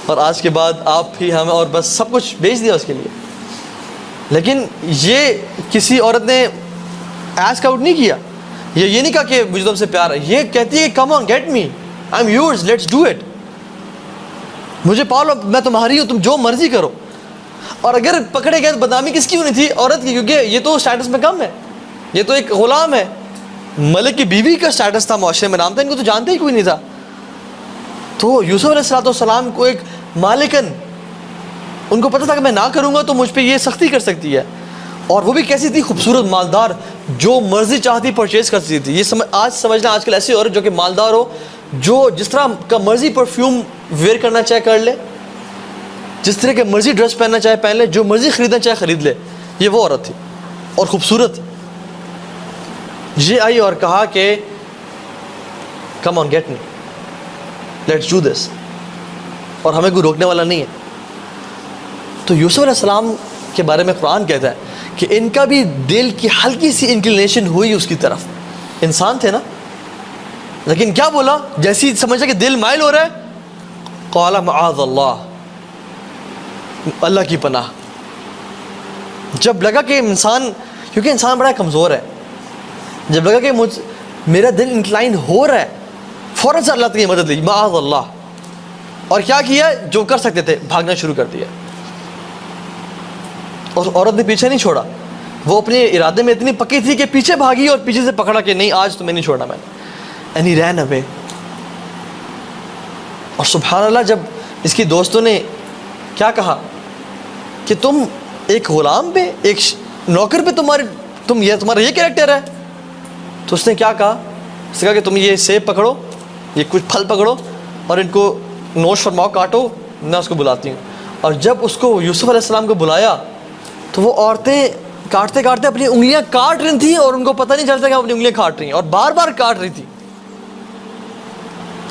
اور آج کے بعد آپ ہی ہمیں اور بس سب کچھ بیچ دیا اس کے لیے. لیکن یہ کسی عورت نے ایسک آؤٹ نہیں کیا, یہ نہیں کہا کہ مجھے تم سے پیار ہے, یہ کہتی ہے come on get me, I am yours, let's do it, مجھے پالو, میں تمہاری ہوں, تم جو مرضی کرو. اور اگر پکڑے گئے تو بدنامی کس کی ہونی تھی؟ عورت کی, کیونکہ یہ تو اسٹیٹس میں کم ہے, یہ تو ایک غلام ہے. ملک کی بیوی کا اسٹیٹس تھا, معاشرے میں نام تھا, ان کو تو جانتے ہی کوئی نہیں تھا. تو یوسف علیہ السلام کو ایک مالکن, ان کو پتہ تھا کہ میں نہ کروں گا تو مجھ پہ یہ سختی کر سکتی ہے. اور وہ بھی کیسی تھی؟ خوبصورت, مالدار, جو مرضی چاہتی پرچیز کر سکتی تھی. یہ آج سمجھنا آج کل ایسی عورت جو کہ مالدار ہو, جو جس طرح کا مرضی پرفیوم ویئر کرنا چاہے کر لے, جس طرح کے مرضی ڈریس پہننا چاہے پہن لے, جو مرضی خریدنا چاہے خرید لے. یہ وہ عورت تھی اور خوبصورت. یہ آئی اور کہا کہ come on get me, let's do this, اور ہمیں کوئی روکنے والا نہیں ہے. تو یوسف علیہ السلام کے بارے میں قرآن کہتا ہے کہ ان کا بھی دل کی ہلکی سی انکلینیشن ہوئی اس کی طرف. انسان تھے نا, لیکن کیا بولا؟ جیسی سمجھا کہ دل مائل ہو رہا ہے, قال معاذ اللہ, اللہ کی پناہ. جب لگا کہ انسان, کیونکہ انسان بڑا کمزور ہے, جب لگا کہ میرا دل انکلائن ہو رہا ہے, فوراً سے اللہ کی مدد لی, معاذ اللہ. اور کیا کیا؟ جو کر سکتے تھے بھاگنا شروع کر دیا. اور عورت نے پیچھے نہیں چھوڑا, وہ اپنے ارادے میں اتنی پکی تھی کہ پیچھے بھاگی اور پیچھے سے پکڑا کہ نہیں آج تمہیں نہیں چھوڑنا میں نے. اینڈ ہی رین اوے. اور سبحان اللہ, جب اس کی دوستوں نے کیا کہا کہ تم ایک غلام پہ, ایک نوکر پہ تمہارا یہ کریکٹر ہے, تو اس نے کیا کہا؟ اس نے کہا کہ تم یہ سیب پکڑو, یہ کچھ پھل پکڑو اور ان کو نوش فرماؤ, کاٹو, میں اس کو بلاتی ہوں. اور جب اس کو یوسف علیہ السلام کو بلایا تو وہ عورتیں کاٹتے کاٹتے اپنی انگلیاں کاٹ رہی تھیں, اور ان کو پتہ نہیں چلتا کہ اپنی انگلیاں کاٹ رہی ہیں, اور بار بار کاٹ رہی تھی.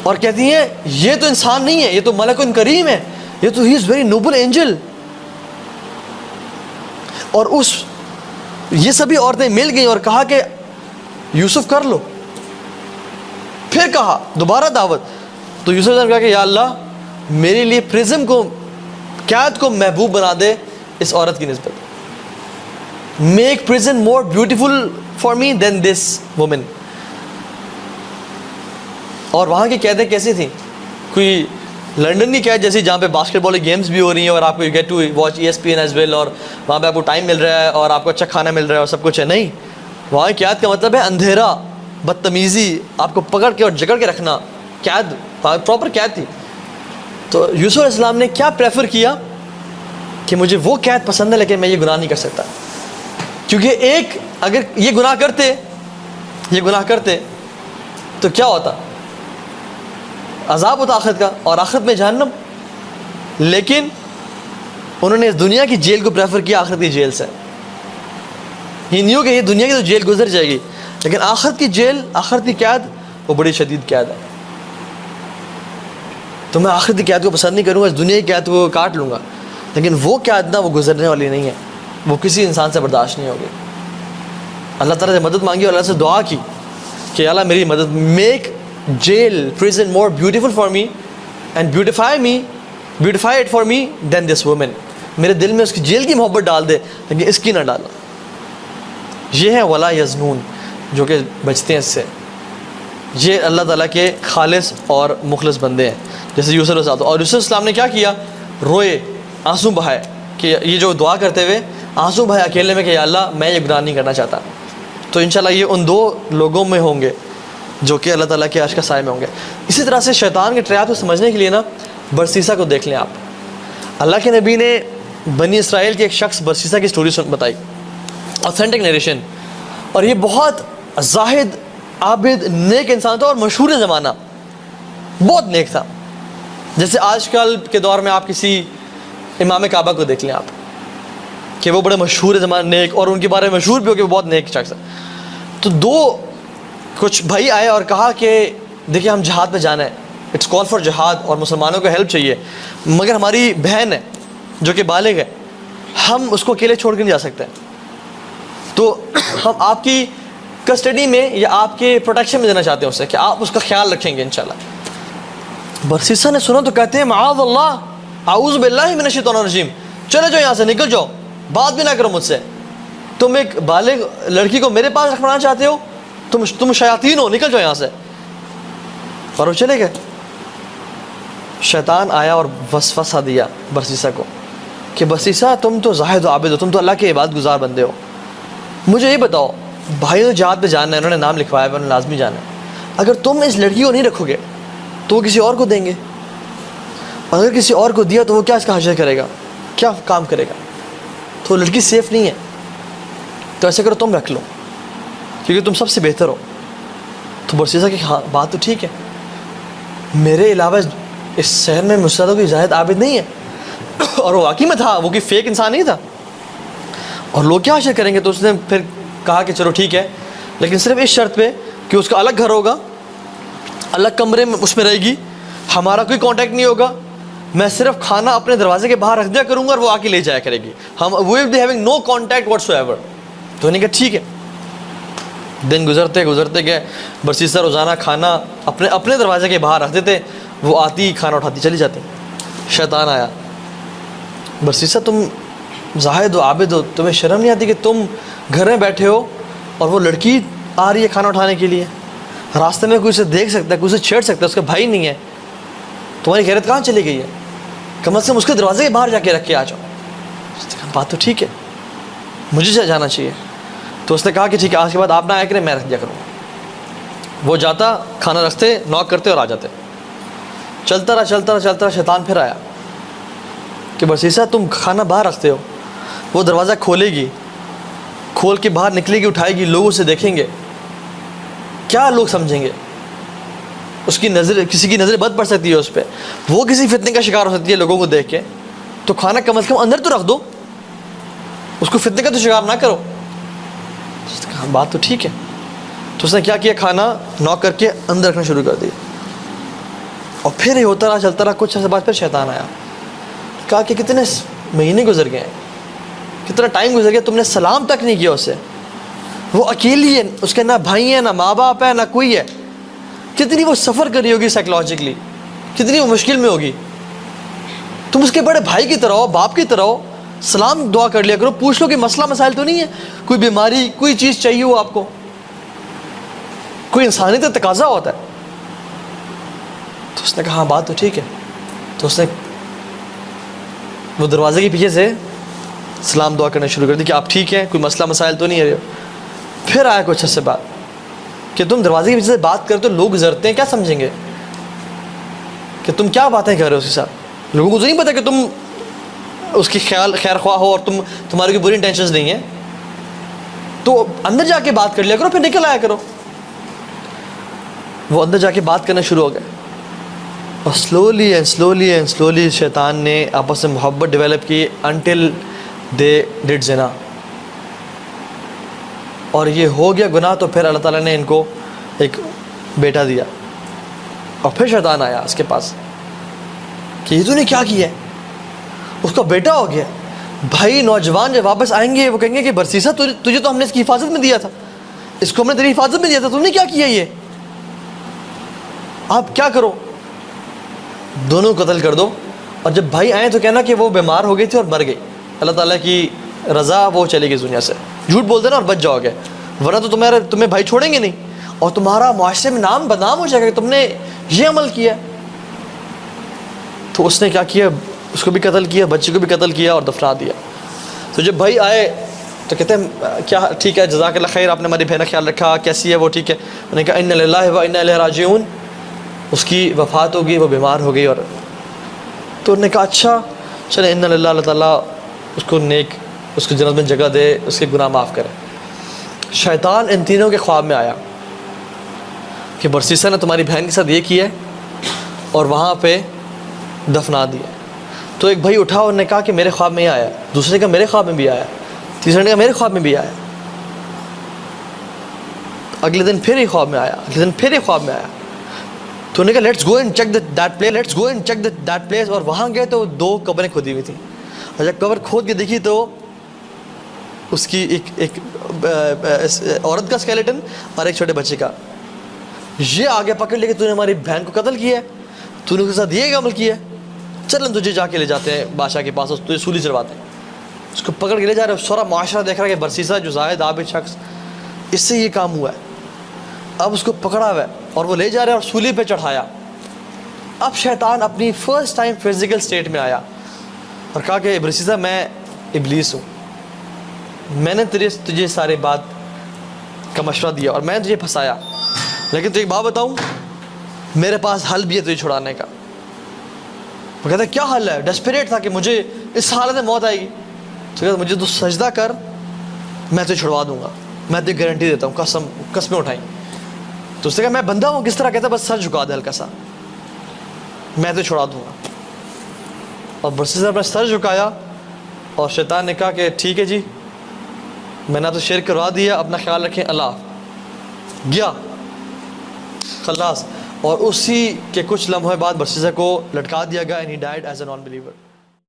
اور کہتی ہیں یہ تو انسان نہیں ہے, یہ تو ملک کریم ہے, یہ تو ہی از ویری نوبل اینجل. اور یہ سبھی عورتیں مل گئیں اور کہا کہ یوسف کر لو. پھر کہا دوبارہ دعوت, تو یوسف نے کہا کہ یا اللہ میرے لیے پرزم کو, قید کو محبوب بنا دے اس عورت کی نسبت. Make prison more beautiful for me than this woman. اور وہاں کی قیدیں کیسی تھیں؟ کوئی لنڈن کی قید جیسی جہاں پہ باسکٹ بال گیمز بھی ہو رہی ہیں اور آپ کو get to watch ESPN as well, اور وہاں پہ آپ کو ٹائم مل رہا ہے اور آپ کو اچھا کھانا مل رہا ہے اور سب کچھ ہے. نہیں, وہاں کی قید کا مطلب ہے اندھیرا, بدتمیزی, آپ کو پکڑ کے اور جکڑ کے رکھنا. قید, پراپر قید تھی. تو یوسف علیہ السلام نے کیا پریفر کیا کہ مجھے وہ قید پسند ہے لیکن میں یہ گناہ نہیں کر سکتا. کیونکہ ایک اگر یہ گناہ کرتے تو کیا ہوتا؟ عذاب ہوتا آخرت کا, اور آخرت میں جہنم. لیکن انہوں نے اس دنیا کی جیل کو پریفر کیا آخرت کی جیل سے. ہی نیو کہ یہ دنیا کی تو جیل گزر جائے گی, لیکن آخرت کی جیل, آخرت کی قید وہ بڑی شدید قید ہے. تو میں آخرت کی قید کو پسند نہیں کروں گا, اس دنیا کی قید کو کاٹ لوں گا, لیکن وہ قید نہ وہ گزرنے والی نہیں ہے, وہ کسی انسان سے برداشت نہیں ہوگی. اللہ تعالیٰ سے مدد مانگی اور اللہ سے دعا کی کہ اللہ میری مدد, make jail prison more beautiful for me and beautify it for me than this woman. میرے دل میں اس کی جیل کی محبت ڈال دے لیکن اس کی نہ ڈالا. یہ ہے ولا یزنون, جو کہ بچتے ہیں اس سے. یہ اللہ تعالیٰ کے خالص اور مخلص بندے ہیں جیسے یوسف علیہ السلام. اور یوسف علیہ السلام نے کیا کیا؟ روئے, آنسو بہائے, کہ یہ جو دعا کرتے ہوئے آنسو بہائے اکیلے میں کہ یا اللہ میں یہ گناہ نہیں کرنا چاہتا. تو انشاءاللہ یہ ان دو لوگوں میں ہوں گے جو کہ اللہ تعالیٰ کے عرش کا سائے میں ہوں گے. اسی طرح سے شیطان کے ٹریات کو سمجھنے کے لیے نا برسیسا کو دیکھ لیں آپ. اللہ کے نبی نے بنی اسرائیل کے ایک شخص برسیسا کی سٹوری بتائی, اوتھینٹک نیریشن, اور یہ بہت زاہد, عابد, نیک انسان تھا اور مشہور زمانہ, بہت نیک تھا. جیسے آج کل کے دور میں آپ کسی امام کعبہ کو دیکھ لیں آپ کہ وہ بڑے مشہور زمانہ نیک, اور ان کے بارے میں مشہور بھی ہو کہ وہ بہت نیک شخص ہے. تو کچھ بھائی آئے اور کہا کہ دیکھیں ہم جہاد پہ جانا ہے, اٹس کال فار جہاد, اور مسلمانوں کو ہیلپ چاہیے, مگر ہماری بہن ہے جو کہ بالغ ہے, ہم اس کو اکیلے چھوڑ کے نہیں جا سکتے, تو ہم آپ کی کسٹڈی میں یا آپ کے پروٹیکشن میں دینا چاہتے ہیں اسے, کہ آپ اس کا خیال رکھیں گے انشاءاللہ. برسیسا نے سنا تو کہتے ہیں معاذ اللہ, اعوذ باللہ من الشیطان الرجیم, چلے جاؤ یہاں سے, نکل جاؤ, بات بھی نہ کرو مجھ سے. تم ایک بالغ لڑکی کو میرے پاس رکھنا چاہتے ہو, تم شیاطین ہو, نکل جاؤ یہاں سے. اور وہ چلے گئے. شیطان آیا اور وسوسہ دیا برسیسہ کو کہ برسیسہ تم تو زاہد و عابد ہو, تم تو اللہ کے عبادت گزار بندے ہو, مجھے یہ بتاؤ, بھائی نے جہاد پہ جانا ہے, انہوں نے نام لکھوایا ہے, انہوں نے لازمی جانا ہے, اگر تم اس لڑکی کو نہیں رکھو گے تو وہ کسی اور کو دیں گے, اگر کسی اور کو دیا تو وہ کیا اس کا حشر کرے گا, کیا کام کرے گا, تو لڑکی سیف نہیں ہے. تو ایسے کرو تم رکھ لو کیونکہ تم سب سے بہتر ہو. تو برسیسہ کی ہاں بات تو ٹھیک ہے, میرے علاوہ اس شہر میں مجھ سے زیادہ کوئی زاہد عابد نہیں ہے. اور وہ واقعی میں تھا, وہ کوئی فیک انسان نہیں تھا. اور لوگ کیا حشر کریں گے. تو اس نے پھر کہا کہ چلو ٹھیک ہے, لیکن صرف اس شرط پہ کہ اس کا الگ گھر ہوگا, الگ کمرے میں اس میں رہے گی, ہمارا کوئی کانٹیکٹ نہیں ہوگا, میں صرف کھانا اپنے دروازے کے باہر رکھ دیا کروں گا اور وہ آ کے لے جایا کرے گی, ہم we will be having no contact whatsoever. تو انہوں نے کہا ٹھیک ہے. دن گزرتے گئے, برسیسہ روزانہ کھانا اپنے دروازے کے باہر رکھ دیتے, وہ آتی کھانا اٹھاتی چلی جاتی. شیطان آیا, برسیسہ تم زاہد و عابد ہو, تمہیں شرم نہیں آتی کہ تم گھر میں بیٹھے ہو اور وہ لڑکی آ رہی ہے کھانا اٹھانے کے لیے, راستے میں کوئی اسے دیکھ سکتا ہے, کوئی اسے چھیڑ سکتا ہے, اس کا بھائی نہیں ہے, تمہاری غیرت کہاں چلی گئی ہے, کم از کم اس کے دروازے کے باہر جا کے رکھ کے آ جاؤ. بات تو ٹھیک ہے, مجھے جانا چاہیے. تو اس نے کہا کہ ٹھیک ہے, آج کے بعد آپ نہ آیا کریں, میں رکھ دیا کروں. وہ جاتا, کھانا رکھتے, نوک کرتے اور آ جاتے. چلتا رہا. شیطان پھر آیا کہ برسیسہ تم کھانا باہر رکھتے ہو, وہ دروازہ کھولے گی, کھول کے باہر نکلے گی, اٹھائے گی, لوگ اسے دیکھیں گے, کیا لوگ سمجھیں گے, اس کی نظر, کسی کی نظر بد پڑ سکتی ہے اس پہ, وہ کسی فتنے کا شکار ہو سکتی ہے لوگوں کو دیکھ کے. تو کھانا کم از کم اندر تو رکھ دو, اس کو فتنے کا تو شکار نہ کرو. بات تو ٹھیک ہے. تو اس نے کیا کیا, کھانا نوک کر کے اندر رکھنا شروع کر دیا. اور پھر یہ ہوتا رہا, چلتا رہا. کچھ عرصے بعد پھر شیطان آیا, کہا کہ کتنے مہینے گزر گئے, کتنا ٹائم گزر گیا, تم نے سلام تک نہیں کیا اسے, وہ اکیلی ہے, اس کے نہ بھائی ہیں, نہ ماں باپ ہے, نہ کوئی ہے. کتنی وہ سفر کری ہوگی سائیکولوجیکلی, کتنی وہ مشکل میں ہوگی. تم اس کے بڑے بھائی کی طرح ہو, باپ کی طرح ہو, سلام دعا کر لیا کرو, پوچھ لو کہ مسئلہ مسائل تو نہیں ہے, کوئی بیماری, کوئی چیز چاہیے ہو آپ کو, کوئی انسانیت کا تقاضا ہوتا ہے. تو اس نے کہا ہاں بات تو ٹھیک ہے. تو اس نے وہ دروازے کے پیچھے سے سلام دعا کرنا شروع کر دی کہ آپ ٹھیک ہیں, کوئی مسئلہ مسائل تو نہیں ہے. پھر آیا کچھ عرصے بعد کہ تم دروازے کے پیچھے سے بات کرتے ہو, لوگ گزرتے ہیں, کیا سمجھیں گے کہ تم کیا باتیں کر رہے ہو اس کے ساتھ. لوگوں کو تو نہیں پتا کہ تم اس کی خیر خواہ ہو اور تمہاری کوئی بری انٹینشنز نہیں ہیں. تو اندر جا کے بات کر لیا کرو, پھر نکل آیا کرو. وہ اندر جا کے بات کرنا شروع ہو گئے, اور سلولی شیطان نے آپس میں محبت ڈیولپ کی, انٹل دے ڈڈ زنا. اور یہ ہو گیا گناہ, تو پھر اللہ تعالیٰ نے ان کو ایک بیٹا دیا. اور پھر شیطان آیا اس کے پاس کہ یہ تو نے کیا کیا ہے, اس کا بیٹا ہو گیا. بھائی نوجوان جب واپس آئیں گے وہ کہیں گے کہ برسیسہ تجھے تو ہم نے اس کی حفاظت میں دیا تھا, اس کو ہم نے تیری حفاظت میں دیا تھا, تم نے کیا کیا, یہ آپ کیا کرو, دونوں کو قتل کر دو. اور جب بھائی آئیں تو کہنا کہ وہ بیمار ہو گئی تھی اور مر گئی, اللہ تعالیٰ کی رضا وہ چلے گی دنیا سے, جھوٹ بول دینا اور بچ جاؤ گے, ورنہ تو تمہیں بھائی چھوڑیں گے نہیں, اور تمہارا معاشرے میں نام بدنام ہو جائے گا کہ تم نے یہ عمل کیا. تو اس نے کیا کیا, اس کو بھی قتل کیا, بچے کو بھی قتل کیا اور دفنا دیا. تو جب بھائی آئے تو کہتے ہیں کیا ٹھیک ہے, جزاک اللہ خیر, آپ نے ہماری بہن کا خیال رکھا, کیسی ہے وہ, ٹھیک ہے. انہوں نے کہا انا للہ و انا الیہ راجعون, اس کی وفات ہو گئی, وہ بیمار ہو گئی. اور تو انہوں نے کہا اچھا چلے انا للہ, اللہ تعالیٰ اس کو نیک, اس کو جنت میں جگہ دے, اس کے گناہ معاف کرے. شیطان ان تینوں کے خواب میں آیا کہ برسیسہ نے تمہاری بہن کے ساتھ یہ کیا ہے اور وہاں پہ دفنا دیا. تو ایک بھائی اٹھا, انہوں نے کہا کہ میرے خواب میں ہی آیا, دوسرے کا میرے خواب میں بھی آیا, تیسرے نے کہا میرے خواب میں بھی آیا, اگلے دن پھر ہی خواب میں آیا, اگلے دن پھر ہی خواب میں آیا. تو انہوں نے کہا let's go and check that place, let's go and check that place. اور وہاں گئے تو 2 قبریں کھودی ہوئی تھیں, اور جب قبر کھود کے دیکھی تو اس کی ایک عورت کا اسکیلیٹن اور ایک چھوٹے بچے کا. یہ آگے پکڑ لے کہ تو نے ہماری بہن کو قتل کیا ہے, تو نے اس کے ساتھ یہ عمل کیا ہے. چلن تجھے جا کے لے جاتے ہیں بادشاہ کے پاس، تجھے سولی چڑھواتے ہیں. اس کو پکڑ کے لے جا رہے ہیں. سارا معاشرہ دیکھ رہا ہے کہ برسیسا جو زاہد عابد شخص، اس سے یہ کام ہوا ہے. اب اس کو پکڑا ہوا ہے اور وہ لے جا رہے ہیں اور سولی پہ چڑھایا. اب شیطان اپنی فرسٹ ٹائم فزیکل سٹیٹ میں آیا اور کہا کہ برسیسا میں ابلیس ہوں، میں نے تجھے سارے بات کا مشورہ دیا اور میں نے تجھے پھنسایا، لیکن تو ایک بات بتاؤں، میرے پاس حل بھی ہے تجھے چھڑانے کا. وہ کہتا ہے کیا حل ہے؟ ڈیسپریٹ تھا کہ مجھے اس حالت میں موت آئے گی. تو کہتا مجھے تو سجدہ کر، میں تجھے چھڑوا دوں گا، میں تجھے گارنٹی دیتا ہوں، قسمیں اٹھائیں. تو اس نے کہا میں بندہ ہوں کس طرح؟ کہتا بس سر جھکا دے ہلکا سا، میں تجھے چھڑا دوں گا. اور برسیسا نے اپنا سر جھکایا اور شیطان نے کہا کہ ٹھیک ہے جی، میں نے تو شرک کروا دیا، اپنا خیال رکھیں، اللہ. گیا خلاص. اور اسی کے کچھ لمحے بعد برسیسا کو لٹکا دیا گیا، and he died as a non believer.